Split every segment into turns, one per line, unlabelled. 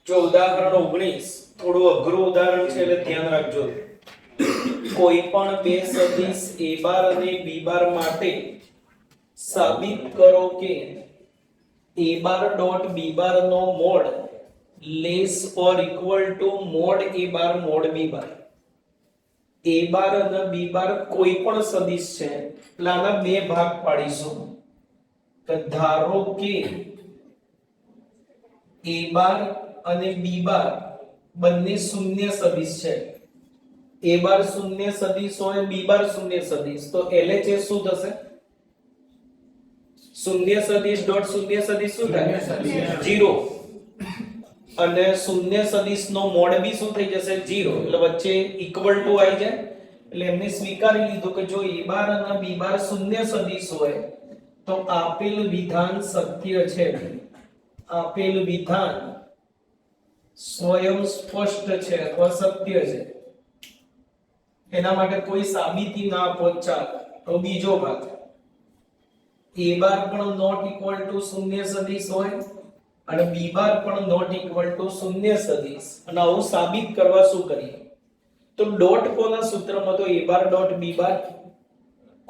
જો ઉદાહરણ 19 થોડું અઘરું ઉદાહરણ છે એટલે ધ્યાન રાખજો. કોઈ પણ બે સદિશ a બાર અને b બાર માટે સાબિત કરો કે a bar dot b bar નો mod less or equal to mod a bar mod b bar. a bar અને b બાર કોઈ પણ સદિશ છે એટલે આના બે ભાગ પાડીશું. તો ધારો કે a બાર અને b બાર બંને શૂન્ય સદિશ છે. a બાર શૂન્ય સદિશ હોય b બાર શૂન્ય સદિશ તો LHS શું થશે? શૂન્ય સદિશ ડોટ શૂન્ય સદિશ શું થાય? 0. અને શૂન્ય સદિશ નો મોડ બી શું થઈ જશે? 0. એટલે વચ્ચે ઇક્વલ ટુ આવી જાય. એટલે એમને સ્વીકારી લીધું કે જો a બાર અને b બાર શૂન્ય સદિશ હોય તો આપેલ વિધાન સત્ય છે. આપેલ વિધાન સ્વયં સ્પષ્ટ છે અથવા સત્ય છે. એના માટે કોઈ સાબિતી ના આપો ચાલે. તો બીજો ભાગ a બાર પણ નોટ ઇક્વલ ટુ શૂન્ય સદિશ હોય અને b બાર પણ નોટ ઇક્વલ ટુ શૂન્ય સદિશ. અને આવું સાબિત કરવા શું કરીએ? તો ડોટ કોના સૂત્રમાં? તો a bar dot b bar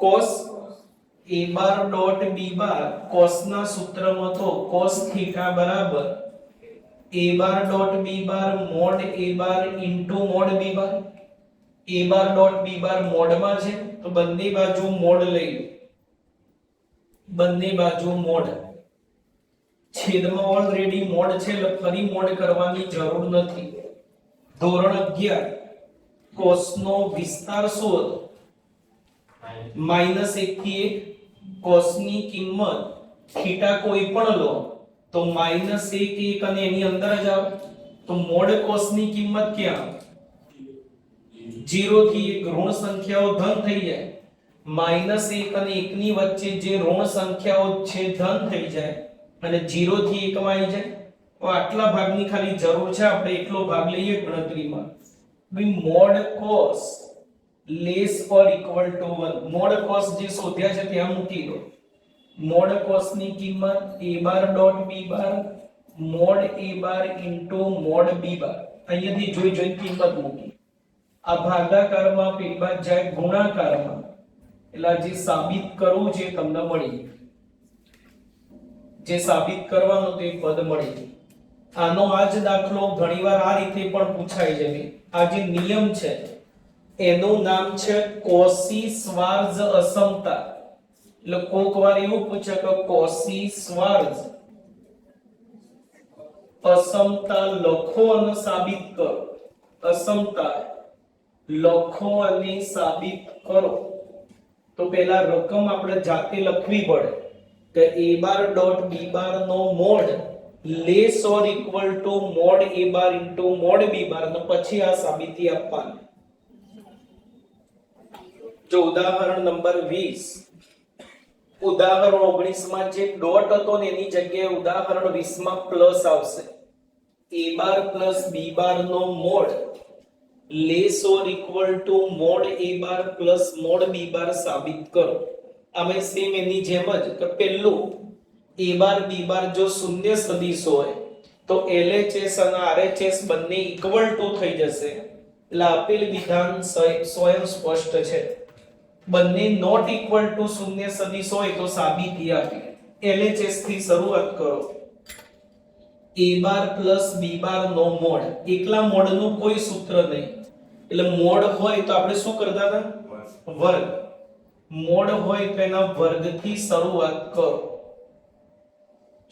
cos a bar dot b bar cos ના સૂત્રમાં તો cos થીટા બરાબર a bar dot b bar mod a bar into mod b bar. a bar dot b બાર મોડમાં છે તો બંને બાજુ મોડ લઈ લો. બંને બાજુ મોડ. છેદમાં ઓલરેડી મોડ છે એટલે ફરી મોડ કરવાની જરૂર નથી. ધોરણ 11 cos નો વિસ્તાર શું હતો? -1 થી 1. cos ની કિંમત થીટા કોઈ પણ લો તો -1 1 અને એની અંદર જ આવે. તો મોડ cos ની કિંમત ક્યાં? 0 થી 1 ઋણ સંખ્યાઓ ધન થઈ જાય. -1 અને 1 ની વચ્ચે જે ઋણ સંખ્યાઓ છે ધન થઈ જાય અને 0 થી 1 માં આવી જાય. તો આટલા ભાગની ખાલી જરૂર છે. આપણે એટલો ભાગ લઈએ ગણતરીમાં. ભાઈ mod cos less or equal to 1. Mod cos જે શોધ્યા છે ત્યાં મૂકી દો. મોડ cos ની કિંમત a bar dot b bar mod a bar into mod b બાર. અહીંયાથી જોઈ કિંમત મૂકી. આ ભાગાકારમાં પેલી બાદ જાય ગુણાકારમાં. એટલે જે સાબિત કરવું છે તમને મળી ગયું. જે સાબિત કરવાનું તે પદ મળી ગયું. આનો આ જ દાખલો ઘણીવાર આ રીતે પણ પૂછાઈ જાય. આ જે નિયમ છે એનું નામ છે કોસી-શ્વાર્ઝ અસમતા. એટલે કોક વાર એવું પૂછે કે કોસી-શ્વાર્ઝ અસમતા લખો અને સાબિત કરો. અસમતા લખો અને સાબિત કરો. તો પહેલા રકમ આપણે જાતે લખવી પડે કે a bar dot b bar નો mod less or equal to mod a bar into mod b bar. તો પછી આ સાબિતી આપવાની. જો ઉદાહરણ નંબર 20. ઉદાહરણ 19 માં જે ડોટ હતો ને એની જગ્યાએ ઉદાહરણ 20 માં પ્લસ આવશે. a bar plus b bar નો mod less or equal to mod a bar plus mod b bar સાબિત કરો. આમે સેમ એની જેમ જ કે પહેલું a બાર b બાર જો શૂન્ય સદિશ હોય તો LHS અને RHS બંને ઇક્વલ ટુ થઈ જશે. એટલે આપેલ વિધાન સ્વયં સ્પષ્ટ છે. બંને નોટ ઇક્વલ ટુ શૂન્ય સદિશ હોય તો સાબિતી આપી. LHS થી શરૂઆત કરો. a bar plus b bar નો મોડ. એકલા મોડનું કોઈ સૂત્ર નહીં. એટલે મોડ હોય તો આપણે શું કરતા હતા? વર્ગ. મોડ હોય તો એના વર્ગથી શરૂઆત કરો.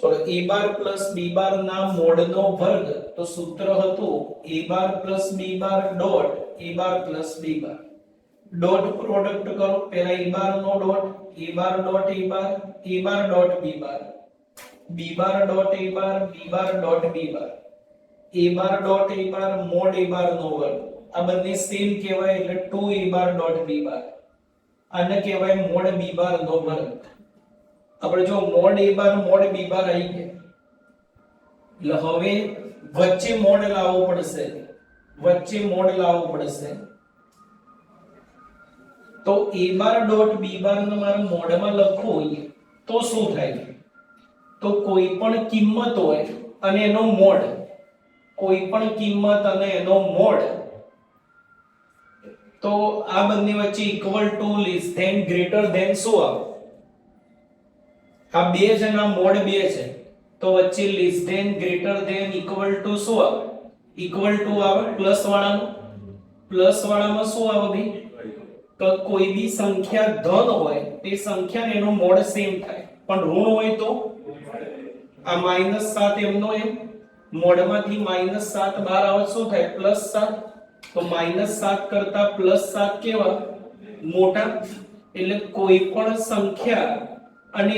ચલો a bar plus b bar ના મોડનો વર્ગ તો સૂત્ર હતું a bar plus b bar dot a bar plus b bar. Dot product કરો. પહેલા a બાર નો dot a bar dot a bar dot b bar b bar dot a bar dot b bar a bar dot a bar mod a bar નો વર્ગ. આ બંને same કહેવાય એટલે 2a bar dot b બાર. આને કહેવાય mode b bar નો વર્ગ. આપણે જો mode a bar mod b બાર આવી ગયા એટલે હવે વચ્ચે મોડ લાવવો પડશે. વચ્ચે મોડ લાવવો પડશે. તો a બાર ડોટ b બાર ને મારે મોડમાં લખવું હોય તો શું થાય? તો કોઈ પણ કિંમત હોય અને એનો મોડ કોઈ પણ કિંમત અને એનો મોડ, તો આ બંને વચ્ચે equal to, less than, greater than શું આવે? આ બે છે ને આ મોડ બે છે, તો વચ્ચે less than, greater than, equal to શું આવે? ઇક્વલ ટુ આવે. પ્લસ વાળામાં શું આવે ભાઈ? તો કોઈ બી સંખ્યા ધન હોય તે સંખ્યા એનો મોડ સેમ થાય, પણ ઋણ હોય તો આ -7 એમનો એમ મોડમાંથી -7 બહાર આવે શું થાય? +7. તો -7 કરતા +7 કેવા? મોટા. એટલે કોઈ પણ સંખ્યા અને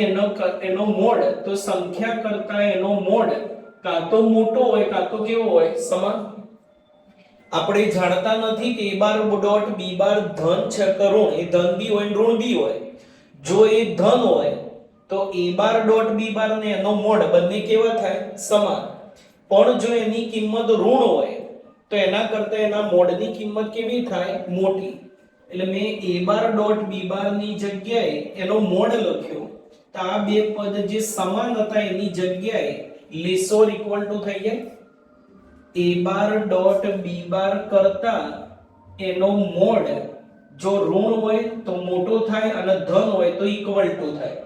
એનો મોડ, તો સંખ્યા કરતા એનો મોડ કાં તો મોટો હોય કાં તો કેવો હોય? સમાન. આપણે જાણતા નથી કે a બાર ડોટ b બાર ધન છે કે ઋણ. એ ધન બી હોય ઋણ બી હોય. જો એ ધન હોય તો a બાર ડોટ b બાર ને એનો મોડ બંને કેવા થાય? સમાન. પણ જો એની કિંમત ઋણ હોય તો એના કરતા એના મોડની કિંમત કેવી થાય? મોટી. એટલે મેં a બાર ડોટ b બાર ની જગ્યાએ એનો મોડ લખ્યો, તો આ બે પદ જે સમાન હતા એની જગ્યાએ લેસ ઓર ઇક્વલ ટુ થઈ જાય. a બાર ડોટ b બાર કરતા એનો મોડ જો ઋણ હોય તો મોટો થાય અને ધન હોય તો ઇક્વલ ટુ થાય.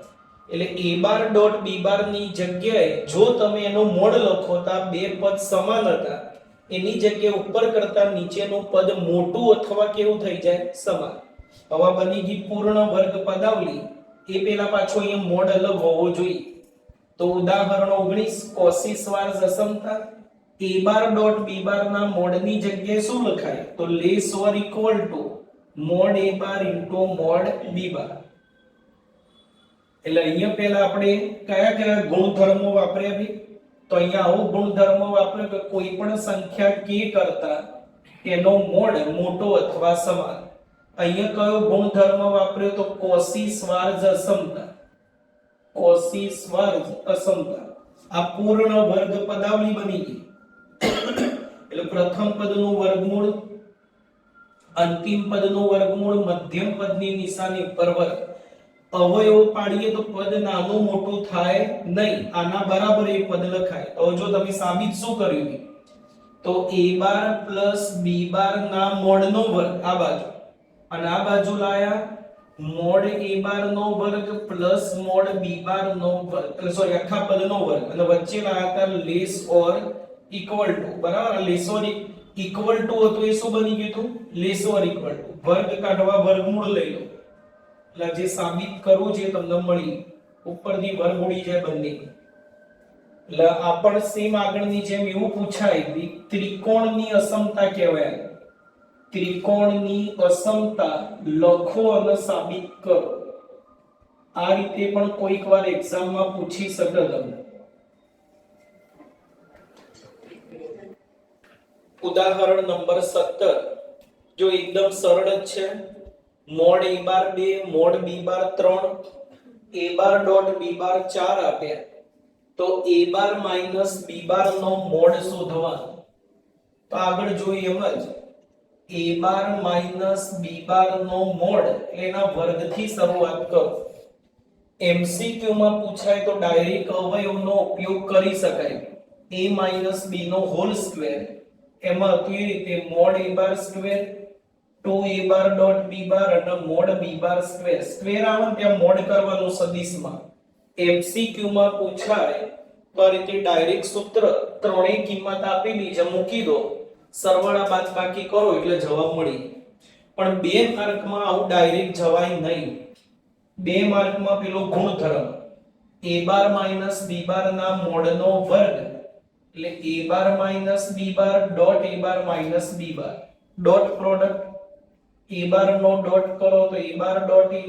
એટલે a બાર ડોટ b બાર ની જગ્યાએ જો તમે એનો મોડ લખો તો આ બે પદ સમાન હતા, એની જગ્યાએ ઉપર કરતા નીચેનું પદ મોટું અથવા કેવું થઈ જાય? સમાન. હવે બની ગઈ પૂર્ણ વર્ગ પદાવલી. એ પહેલા પાછો અહીંયા મોડ અલગ હોવો જોઈએ. તો ઉદાહરણ 19 કોશી શ્વાર્ઝ અસમતા. a bar dot b bar ના મોડની જગ્યાએ શું લખાય? તો less or equal to mod a bar into mod b bar. એટલે અહીંયા પહેલા આપણે કયા કયા ગુણધર્મો વાપર્યા ભી? તો અહીંયા આવો ગુણધર્મ વાપર્યો કે કોઈ પણ સંખ્યા k કરતા એનો મોડ મોટો અથવા સમાન. અહીંયા કયો ગુણધર્મ વાપર્યો? તો કોશી શ્વાર્ઝ અસમતા. કોશી શ્વાર્ઝ અસમતા. આ પૂર્ણ વર્ગ પદાવલી બની ગઈ. એટલે પ્રથમ પદનું વર્ગમૂળ, અંતિમ પદનું વર્ગમૂળ, મધ્યમ પદની નિશાની ઉપર વર્ગ. અવયવ પાડીએ તો પદ નાનું મોટું થાય નહીં, આના બરાબર એ પદ લખાય. તો જો તમે સાબિત શું કર્યું? તો a bar plus b bar ના મોડનો વર્ગ આ બાજુ, અને આ બાજુ લાયા મોડ a બાર નો વર્ગ પ્લસ મોડ b બાર નો વર્ગ, સોરી આખા પદનો વર્ગ, અને વચ્ચે લાયા હતા લેસ ઓર ઇક્વલ ટુ. બરાબર. લેસ ઓર ઇક્વલ ટુ હતું એ શું બની ગયું હતું? Less or equal to. વર્ગ કાઢવા વર્ગમૂળ લઈ લો. એટલે જે સાબિત કરવું છે તમને મળી, ઉપરથી વર્ગ ઉડી જાય બંને. એટલે આ પણ સેમ આગળની જેમ એવું પૂછાય કે ત્રિકોણની અસમતા કહેવાય. ત્રિકોણની અસમતા લખો અને સાબિત કરો. આ રીતે પણ કોઈક વાર એક્ઝામમાં પૂછી શકે તમને. ઉદાહરણ નંબર 17 જો એકદમ સરળ જ છે. Mod a bar 2, mod b bar 3, a bar dot b bar 4 આપ્યા, તો a bar minus b bar નો મોડ શોધવાનો. તો આગળ જોઈએ એમ જ a bar minus b bar નો મોડ એના વર્ગથી શરૂઆત કરો. MCQ માં પૂછાય તો ડાયરેક્ટ અવયવનો ઉપયોગ કરી શકાય. a માઈનસ b નો હોલ સ્ક્વેર, એમાં કેવી રીતે mod a bar square 2a bar dot b bar અને mod b bar square. Square આવે ત્યાં મોડ કરવાનું સદિશમાં. MCQ માં પૂછાય તો આ રીતે ડાયરેક્ટ સૂત્ર ત્રણેય કિંમત આપેલી છે મૂકી દો, સરવાળા બાદબાકી કરો એટલે જવાબ મળી. પણ 2 માર્કમાં આવું ડાયરેક્ટ જવાય નહીં. 2 માર્કમાં પેલો ગુણધર્મ a bar minus b bar ના મોડનો વર્ગ, એટલે a bar minus b bar dot a bar minus b bar, dot product a bar નો ડોટ કરો તો a bar dot a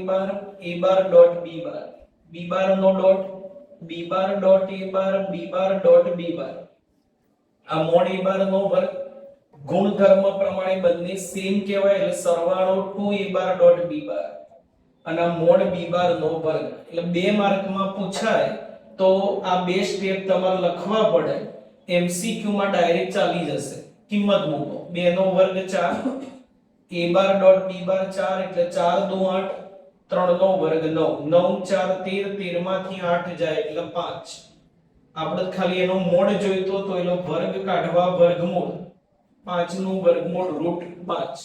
bar dot b bar, b bar નો dot b bar dot a bar, b bar dot b bar. આ mod a bar નો વર્ગ ગુણધર્મ પ્રમાણે બંને સેમ કહેવાય, એટલે સરવાળો 2a bar dot b bar અને મોડ b બાર નો વર્ગ. એટલે 2 માર્કમાં પૂછાય તો આ બે સ્ટેપ તમારે લખવા પડે. MCQ માં ડાયરેક્ટ ચાલી જશે. કિંમત મૂકો 2 નો વર્ગ 4, a bar dot b bar 4 એટલે 4 દુ 8, 3 નો વર્ગ 9, 9 4 13, 13 માંથી 8 જાય એટલે 5. આપણે ખાલી એનો મોડ જોઈતો તો એનો વર્ગ કાઢવા વર્ગમૂળ 5 નું વર્ગમૂળ √5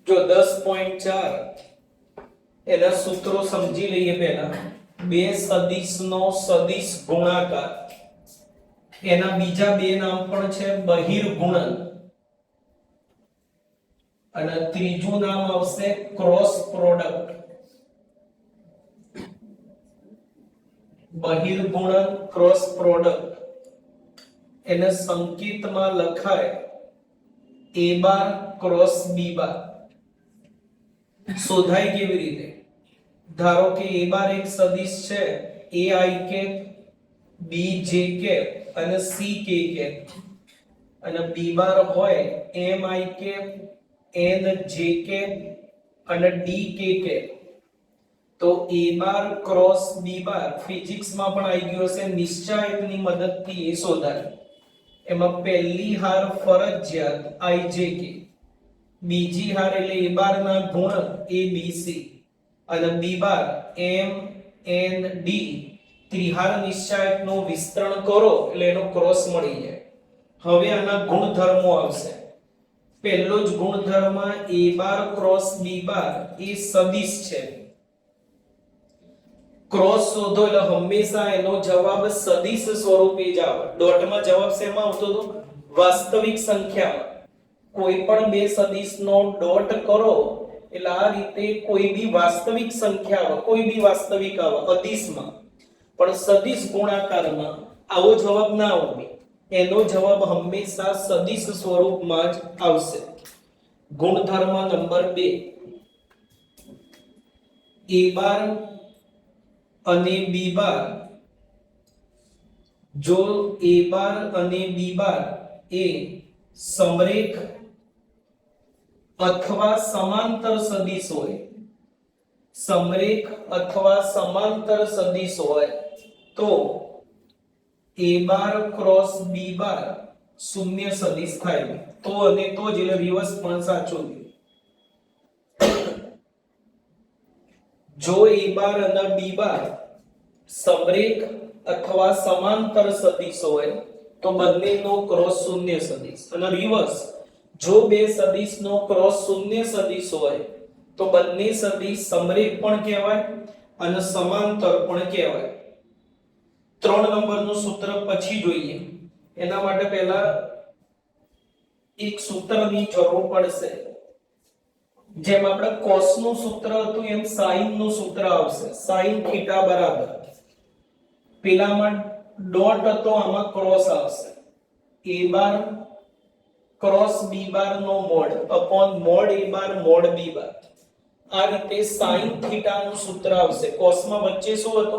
જો 10.4 એના સૂત્રો સમજી લઈએ પહેલા બે સદિશનો સદિશ ગુણાકાર એના બીજા બે નામ પણ છે બહિર્ગુણન અને ત્રીજું નામ આવશે ક્રોસ પ્રોડક્ટ બહિર્ગુણન ક્રોસ પ્રોડક્ટ એને સંકેતમાં લખાય a બાર ક્રોસ b બાર શોધાય કેવી રીતે ધારો કે a બાર એક સદિશ છે a I કે b j કે અને c k કે અને b બાર હોય m I કે n j કે અને d k કે તો a bar cross b bar physics માં પણ આવી ગયો છે નિશ્ચાયકની મદદથી એ શોધાય એમાં પહેલી હાર ફરજિયાત I j k બીજી હાર એટલે a બાર ના ગુણ a b c અને b બાર m n d ત્રિહાર નિશ્ચાયકનું વિસ્તરણ કરો એટલે એનો ક્રોસ મળી જાય હવે આના ગુણધર્મો આવશે પહેલો જ ગુણધર્મ a બાર ક્રોસ b બાર એ સદિશ છે ક્રોસ શોધો એટલે હંમેશા એનો જવાબ સદિશ સ્વરૂપે જ આવે ડોટમાં જવાબ શેમાં આવતો હતો વાસ્તવિક સંખ્યામાં કોઈ પણ બે સદિશનો ડોટ કરો એટલે આ રીતે કોઈ બી વાસ્તવિક સંખ્યા આવે કોઈ બી વાસ્તવિક આવે અદિશમાં પણ સદિશ ગુણાકારમાં આવો જવાબ ના આવે એનો જવાબ હંમેશા સદિશ સ્વરૂપમાં જ આવશે ગુણધર્મ નંબર 2 a બાર અને b બાર જો a બાર અને b બાર એ સમરેખ અથવા સમાંતર સદિશ હોય સમરેખ અથવા સમાંતર સદિશ હોય તો a બાર ક્રોસ b બાર શૂન્ય સદિશ થાય તો અને તો જ એટલે રિવર્સ પણ સાચું જો a બાર અને b બાર સમરેખ અથવા સમાંતર સદિશ હોય તો બંનેનો ક્રોસ શૂન્ય સદિશ અને રિવર્સ જો બે સદિશનો ક્રોસ શૂન્ય સદિશ હોય તો બંને સદિશ સમરેખ પણ કહેવાય અને સમાંતર પણ કહેવાય 3 નંબરનું સૂત્ર પછી જોઈએ એના માટે પહેલા એક સૂત્રની જરૂર પડશે જેમ આપણે cos નું સૂત્ર હતું એમ sin નું સૂત્ર આવશે sin થીટા બરાબર પેલામાં ડોટ હતો આમાં ક્રોસ આવશે a bar cross b bar નો mod upon mod a bar mod b bar આ રીતે sin થીટા નું સૂત્ર આવશે cos માં વચ્ચે શું હતો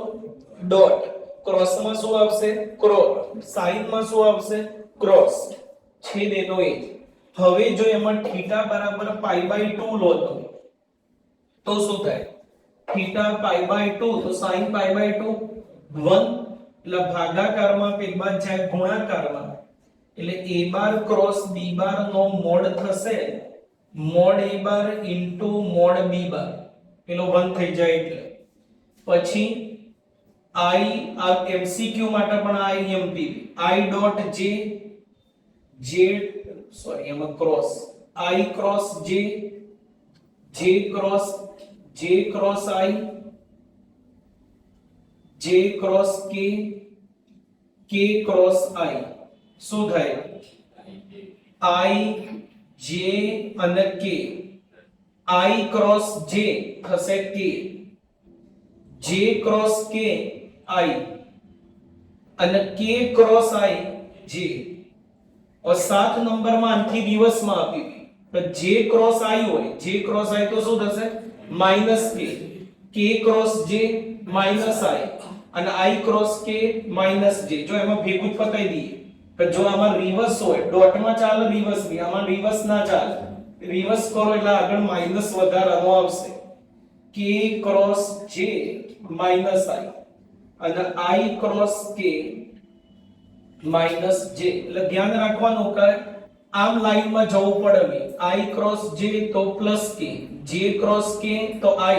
ડોટ ક્રોસ માં શું આવશે ક્રોસ sin માં શું આવશે ક્રોસ છેદ એનો એ હવે જો એમાં થીટા બરાબર π/2 લો તો શું થાય થીટા π/2 તો sin π/2 1 એટલે ભાગાકારમાં પેલા જાય ગુણાકારમાં એટલે a bar cross b bar નો મોડ થશે mod a bar into mod b bar પેલો 1 થઈ જાય એટલે પછી I આ MCQ માટે પણ IMP I dot j sorry એમાં cross I cross j cross I j cross k cross I શું થાય I j અને k I ક્રોસ j થશે k j cross k I અને k ક્રોસ I j और 7 નંબરમાં આંથી રિવર્સમાં આપી તો j ક્રોસ I હોય j ક્રોસ I તો શું થશે -k ક્રોસ j -I અને I ક્રોસ k -j જો એમાં ભેગું પતાઈ દઈએ તો જો આમાં રિવર્સ હોય ડોટમાં ચાલે રિવર્સ બી આમાં રિવર્સ ના ચાલે રિવર્સ કરો એટલે આગળ માઈનસ વધારાનો આવશે k ક્રોસ j -I અને I ક્રોસ k -j એટલે ધ્યાન રાખવાનું કે આમ લાઈનમાં જવું પડે I ક્રોસ j તો +k j ક્રોસ k તો I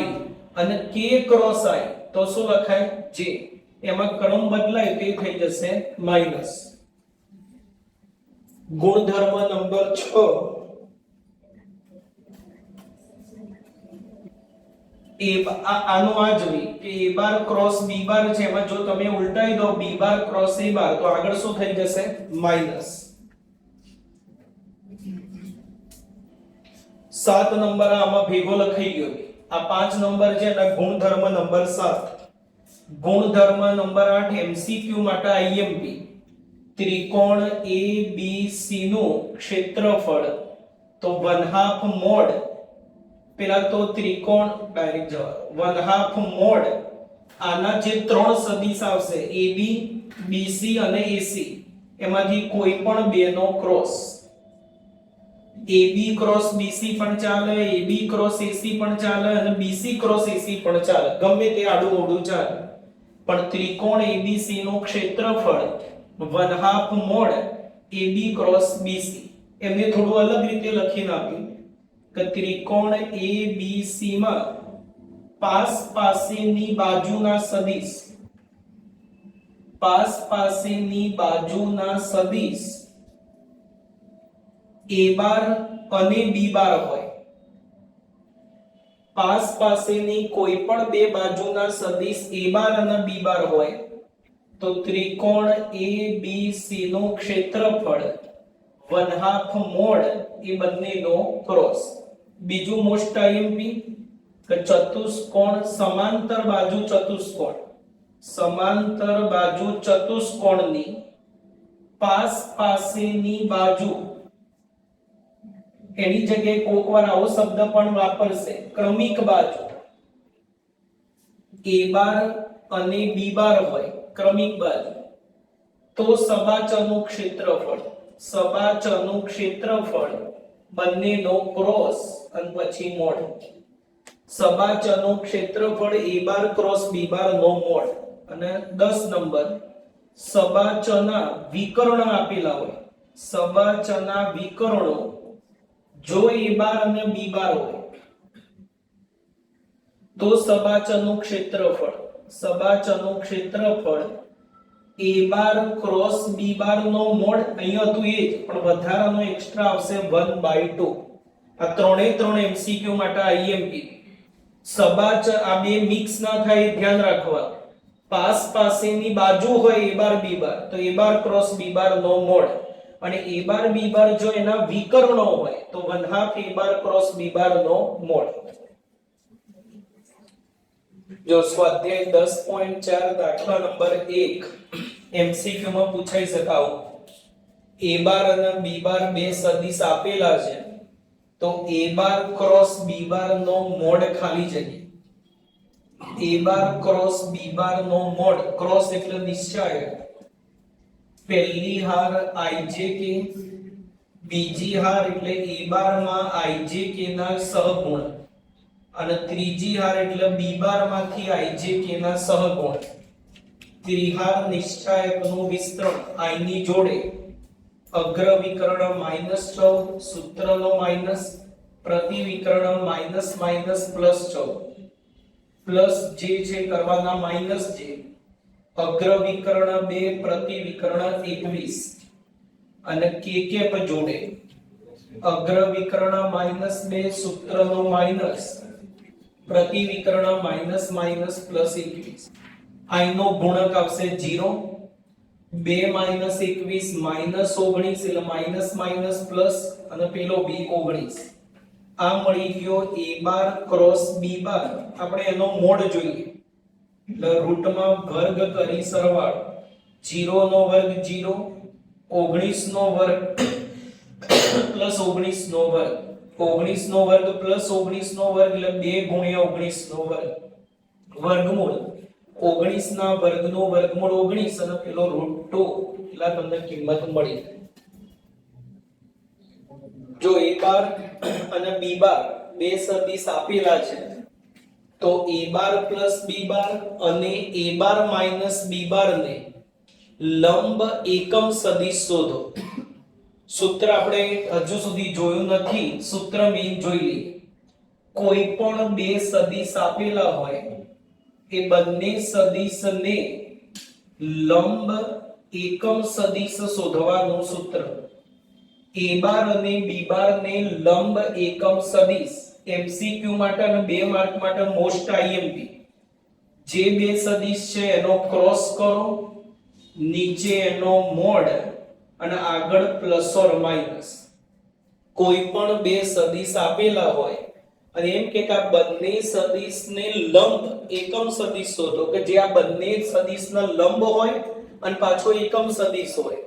અને k ક્રોસ I તો તો શું લખાય જે, એમાં ક્રમ બદલાય તો એ થઈ જશે માઈનસ. ગુણધર્મ નંબર 6 આનો આ જોઈ કે a બાર ક્રોસ b બાર છે, એમાં જો તમે ઉલટાઈ દો b બાર ક્રોસ a બાર તો આગળ શું થઈ જશે માઈનસ. 7 નંબર આમાં ભેગો લખાઈ ગયો. આ 5 નંબર છે અને ગુણધર્મ નંબર 7. ગુણધર્મ નંબર 8 MCQ માટે IMP. ત્રિકોણ ABC નું ક્ષેત્રફળ તો 1/2 મોડ, પેલા તો ત્રિકોણ ડાયરેક્ટ જવાબ 1/2 મોડ આના જે ત્રણ સદિશ આવશે AB BC અને AC, એમાંથી કોઈ પણ બે નો ક્રોસ. AB ક્રોસ BC પણ ચાલે, AB ક્રોસ AC પણ ચાલે અને BC ક્રોસ AC પણ ચાલે, ગમે તે આડું ઓડું ચાલે. પણ ત્રિકોણ ABC નું ક્ષેત્રફળ 1/2 મોડ AB ક્રોસ BC. એમને થોડું અલગ રીતે લખીને આપ્યું કે ત્રિકોણ ABC માં પાસ પાસેની બાજુના સદિશ, પાસ પાસેની બાજુના સદિશ a બાર અને b બાર હોય. પાસ પાસેની કોઈ પણ બે બાજુના સદિશ a બાર અને b બાર હોય તો ત્રિકોણ ABC નું ક્ષેત્રફળ 1/2 મોડ એ બંનેનો ક્રોસ. બીજું મોસ્ટ IMP કે ચતુષ્કોણ સમાંતર બાજુ ચતુષ્કોણ, સમાંતર બાજુ ચતુષ્કોણની પાસ પાસેની બાજુ, એની જગ્યાએ કોક વાર આવો શબ્દ પણ વાપરશે ક્રમિક બાજુ. a બાર અને b બાર હોય ક્રમિક બાજુ તો સબાચરનું ક્ષેત્રફળ, સબાચરનું ક્ષેત્રફળ બંનેનો ક્રોસ અને પછી મોડ. સબાચરનું ક્ષેત્રફળ a bar cross b bar નો મોડ. અને 10 નંબર સબાચરના વિકર્ણ આપેલા હોય, સબાચરના વિકર્ણો જો a બાર અને b બાર હોય તો સબાચરનું ક્ષેત્રફળ, સબાચરનું ક્ષેત્રફળ a bar cross b bar નો મોડ. અહીંયા હતું એ જ પણ વધારાનો એક્સ્ટ્રા આવશે 1/2. આ ત્રણે MCQ માટે IMP. સબાચર આ બે મિક્સ ના થાય એ ધ્યાન રાખવા. પાસ પાસેની બાજુ હોય a બાર b બાર તો a bar cross b bar નો મોડ, અને a બાર b બાર જો એના વિકર્ણો હોય તો 1/2 a bar cross b bar નો મોડ. જો સ્વાધ્યાય 10.4 દાખલા નંબર 1 MCQ માં પૂછાઈ શકાવ. a બાર અને b બાર બે સદિશ આપેલા છે તો a bar cross b bar નો મોડ ખાલી જગ્યા. a bar cross b bar નો મોડ, ક્રોસ એટલે નિશ્ચય. પહેલી હાર ijk, બીજી હાર એટલે a બાર માં ijk ના સહગુણ અને ત્રીજી હાર એટલે b બાર માંથી ijk ના સહગુણ. ત્રિહાર નિશ્ચાયકનું વિસ્તરણ i ની જોડે, અગ્ર વિકર્ણ -14, સૂત્રનો માઈનસ, પ્રતિ વિકર્ણ માઈનસ માઈનસ પ્લસ 14, પ્લસ જે છે કરવાના માઈનસ જે, અગ્ર વિકર્ણ 2, પ્રતિ વિકર્ણ 21 અને k જોડે, અગ્ર વિકર્ણ -2, સૂત્રનો માઈનસ, પ્રતિ વિકર્ણ માઈનસ માઈનસ પ્લસ 21. i નો ગુણક આવશે 0, 2 -21 -19 એટલે માઈનસ માઈનસ પ્લસ અને પેલો b 19. આ મળી ગયો a બાર ક્રોસ b બાર. આપણે એનો મોડ જોઈએ એટલે રૂટમાં વર્ગ કરી સરવાળો. 0 નો વર્ગ 0, 19 નો વર્ગ પ્લસ 19 નો વર્ગ, 19 નો વર્ગ પ્લસ 19 નો વર્ગ એટલે 2 ગુણ્યા 19 નો વર્ગ, વર્ગમૂળ 19 ના વર્ગનો વર્ગમૂળ 19 અને પેલો √2 એટલે તમને કિંમત મળી. જો a બાર અને b બાર બે સદિશ આપેલા છે તો a bar plus b bar અને a બાર માઈનસ b બાર ને લંબ એકમ સદિશ શોધો. સૂત્ર આપણે હજુ સુધી જોયું નથી, સૂત્ર મેં જોઈ લઈએ. કોઈ પણ બે સદિશ આપેલા હોય એ બંને સદિશને લંબ એકમ સદિશ શોધવાનું સૂત્ર. a બાર અને b બાર ને લંબ એકમ સદિશ એમસીક્યુ માટે અને 2 માર્ક માટે મોસ્ટ આઈએમપી. જે બે સદિશ છે એનો ક્રોસ કરો, નીચે એનો મોડ અને આગળ પ્લસ ઓર માઈનસ. કોઈ પણ બે સદિશ આપેલા હોય અને એમ કે આ બંને સદિશને લંબ એકમ સદિશ શોધો, કે જે આ બંને સદિશના લંબ હોય અને પાછો એકમ સદિશ હોય,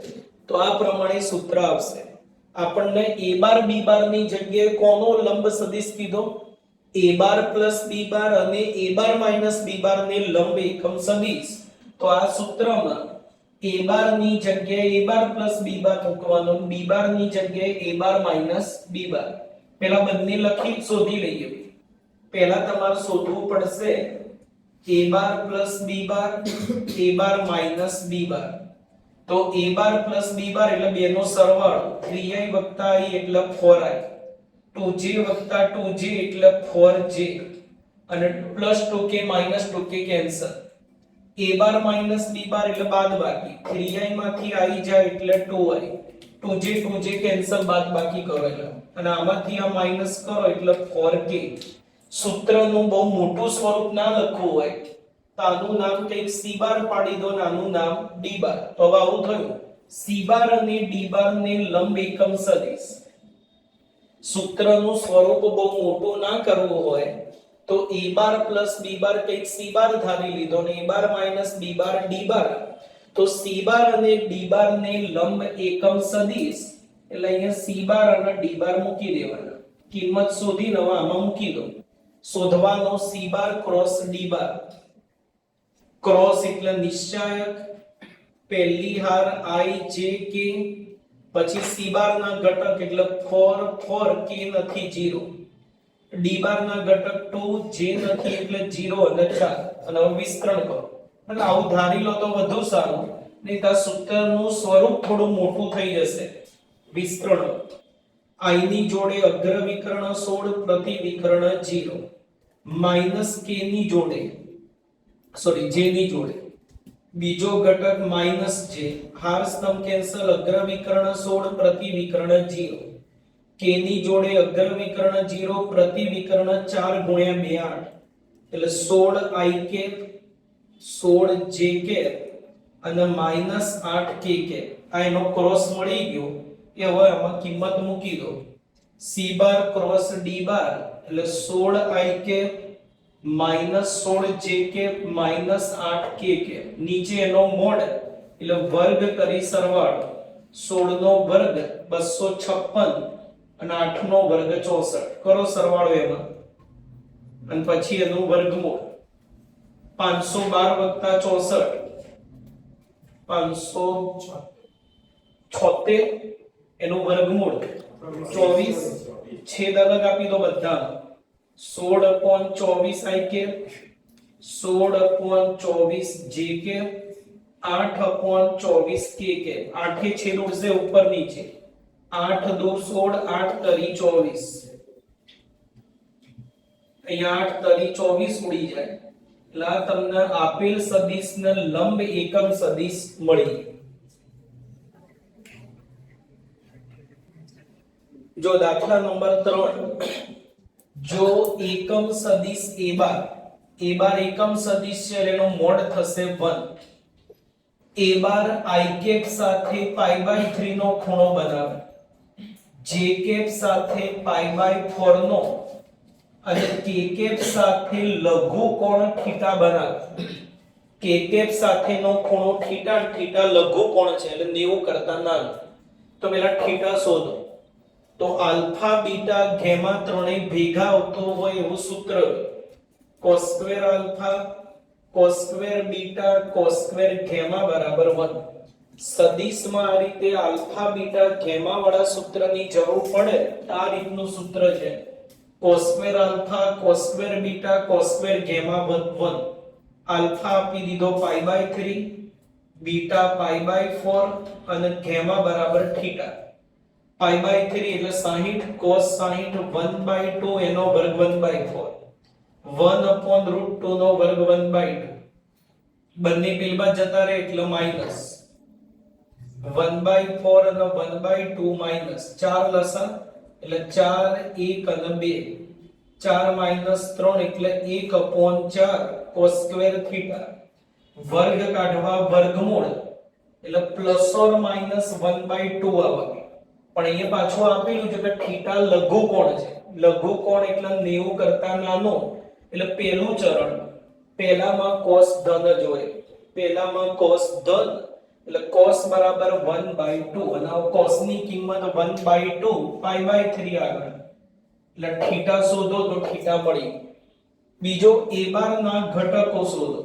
તો આ પ્રમાણે સૂત્ર આવશે. આપણને a બાર b બાર ની જગ્યાએ કોનો લંબ સદિશ કીધો? a bar plus b bar અને a બાર માઈનસ b બાર ને લંબ એકમ સદિશ. તો આ સૂત્રમાં a બાર ની જગ્યાએ a બાર પ્લસ b બાર મૂકવાનો, b બાર ની જગ્યાએ a બાર માઈનસ b બાર. પહેલા બંને લખી શોધી લઈએ. પહેલા તમારે શોધવું પડશે a bar plus b bar, a bar minus b bar. તો a bar plus b bar એટલે બેનો સરવાળો, 3i વત્તા i એટલે 4i, 2j વત્તા 2j એટલે 4j અને plus 2k minus 2k cancel. a bar minus b bar એટલે બાદબાકી, 3i માંથી i જાય એટલે 2i, 2j કેન્સલ બાદબાકી કરો એટલે, અને આમાંથી આ માઈનસ કરો એટલે 4k. સૂત્રનું બહુ મોટું સ્વરૂપ ના લખવું હોય તો આનું નામ કંઈક c બાર પાડી દો અને આનું નામ d બાર. તો હવે આવું થયું, c બાર અને d બાર ને લંબ એકમ સદિશ. સૂત્રનું સ્વરૂપ બહુ મોટું ના કરવું હોય તો a બાર પ્લસ b બાર કંઈક c બાર ધારી લીધો અને a bar minus b bar d બાર. તો c બાર અને d બાર ને લંબ એકમ સદિશ એટલે અહીંયા c બાર અને d બાર મૂકી દેવાના. કિંમત શોધીને હવે આમાં મૂકી દો. શોધવાનો c બાર ક્રોસ d બાર. ક્રોસ એટલે નિશ્ચાયક, પહેલી હાર i j k, પછી c બાર ના ઘટક એટલે 4 4 k નથી 0, d બાર ના ઘટક 2 j નથી એટલે 0 અને 4. અને હવે વિસ્તરણ કરો. એટલે આવું ધારી લો તો વધુ સારું, નહીં તો સૂત્રનું સ્વરૂપ થોડું મોટું થઈ જશે. વિસ્તરણ i ની જોડે અગ્ર વિકર્ણ 16 પ્રતિ વિકર્ણ 0 માઈનસ k ની જોડે j ની જોડે બીજો ઘટક માઈનસ j, હાર સ્તંભ કેન્સલ, અગ્ર વિકર્ણ 16 પ્રતિ વિકર્ણ 0, k ની જોડે અગ્ર વિકર્ણ 0 પ્રતિ વિકર્ણ 4 ગુણ્યા 2 8 એટલે 16 i કેપ 16 j કેપ અને માઈનસ 8 k કેપ. આ એનો ક્રોસ મળી ગયો કે હવે આમાં કિંમત મૂકી દો. c bar cross d bar એટલે 16 i cap minus 16 j cap minus 8 k cap. નીચે એનો મોડ એટલે વર્ગ કરી સરવાળો, 16 નો વર્ગ 256 અને 8 નો વર્ગ 64. કરો સરવાળો એમાં અને પછી એનું વર્ગમૂળ. 512 વત્તા 64 576 એનું વર્ગમૂળ 24. છેદ અલગ આપી દો બધા. 16/24 i cap, 16/24 j cap, 8/24 k cap. 8 એ છેદ ઉડશે ઉપર નીચે, 8 દુ 16, 8 તરી 24. અહીંયા 8 તરી 24 ઉડી જાય એટલે આ તમને આપેલ સદિશને લંબ એકમ સદિશ મળી. જો દાખલા નંબર 3, જો એકમ સદિશ a બાર એકમ સદિશ છે એનો મોડ થશે 1. a બાર i કેપ સાથે π/3 નો ખૂણો બનાવે, j કેપ સાથે π/4 નો અને k કેપ સાથે લઘુ કોણ થીટા બનાવે. k કેપ સાથેનો ખૂણો થીટા, થીટા લઘુ કોણ છે એટલે 90 કરતા નાનો. તો પહેલા થીટા શોધો. તો આલ્ફા બીટા ગેમા ત્રણેય ભેગા આવતો હોય એવું સૂત્ર, cos square alpha cos square beta cos square gamma બરાબર 1. સદિશમાં આ રીતે આલ્ફા બીટા ગેમા વાળા સૂત્રની જરૂર પડે આ રીતનું સૂત્ર છે. cos square alpha cos square beta cos square gamma 1. Alpha આપી દીધો π/3, બીટા π/4 અને ગેમા બરાબર થીટા. π/3 એટલે 60 cos 60 1/2 એનો વર્ગ 1/4. 1/√2 નો વર્ગ 1/2 બંને પેલમાં જતા રહે એટલે માઈનસ 1/4 અને 1/2 માઈનસ 4 લસા એટલે 4 1 અને 2 4 - 3 એટલે 1/4 cos સ્ક્વેર થીટા વર્ગ કાઢવા વર્ગમૂળ એટલે પ્લસ ઓર માઈનસ 1/2 આવે પણ અહીંયા પાછું આપેલું છે કે થીટા લઘુકોણ છે લઘુકોણ એટલે 90 કરતા નાનો એટલે પહેલું ચરણ પહેલામાં cos ધન જ હોય પહેલામાં cos ધન એટલે cos બરાબર 1/2 અને cos ની કિંમત 1/2 π/3 આગળ એટલે થીટા શોધો તો થીટા મળી બીજો a બાર ના ઘટકો શોધો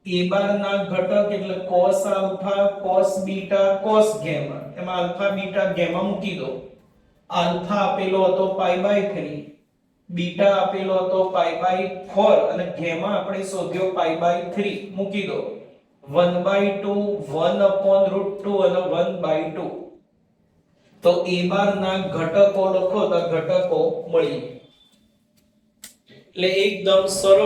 a બાર ના ઘટક એટલે cos alpha cos beta cos gamma એમાં આલ્ફા બીટા ગેમા મૂકી દો આલ્ફા આપેલો હતો π/3 બીટા આપેલો હતો π/4 અને ગેમા આપણે શોધ્યો π/3 મૂકી દો 1/2 1/√2 અને 1/2 તો a બાર ના ઘટકો લખો તો ઘટકો મળી એટલે એકદમ સરળ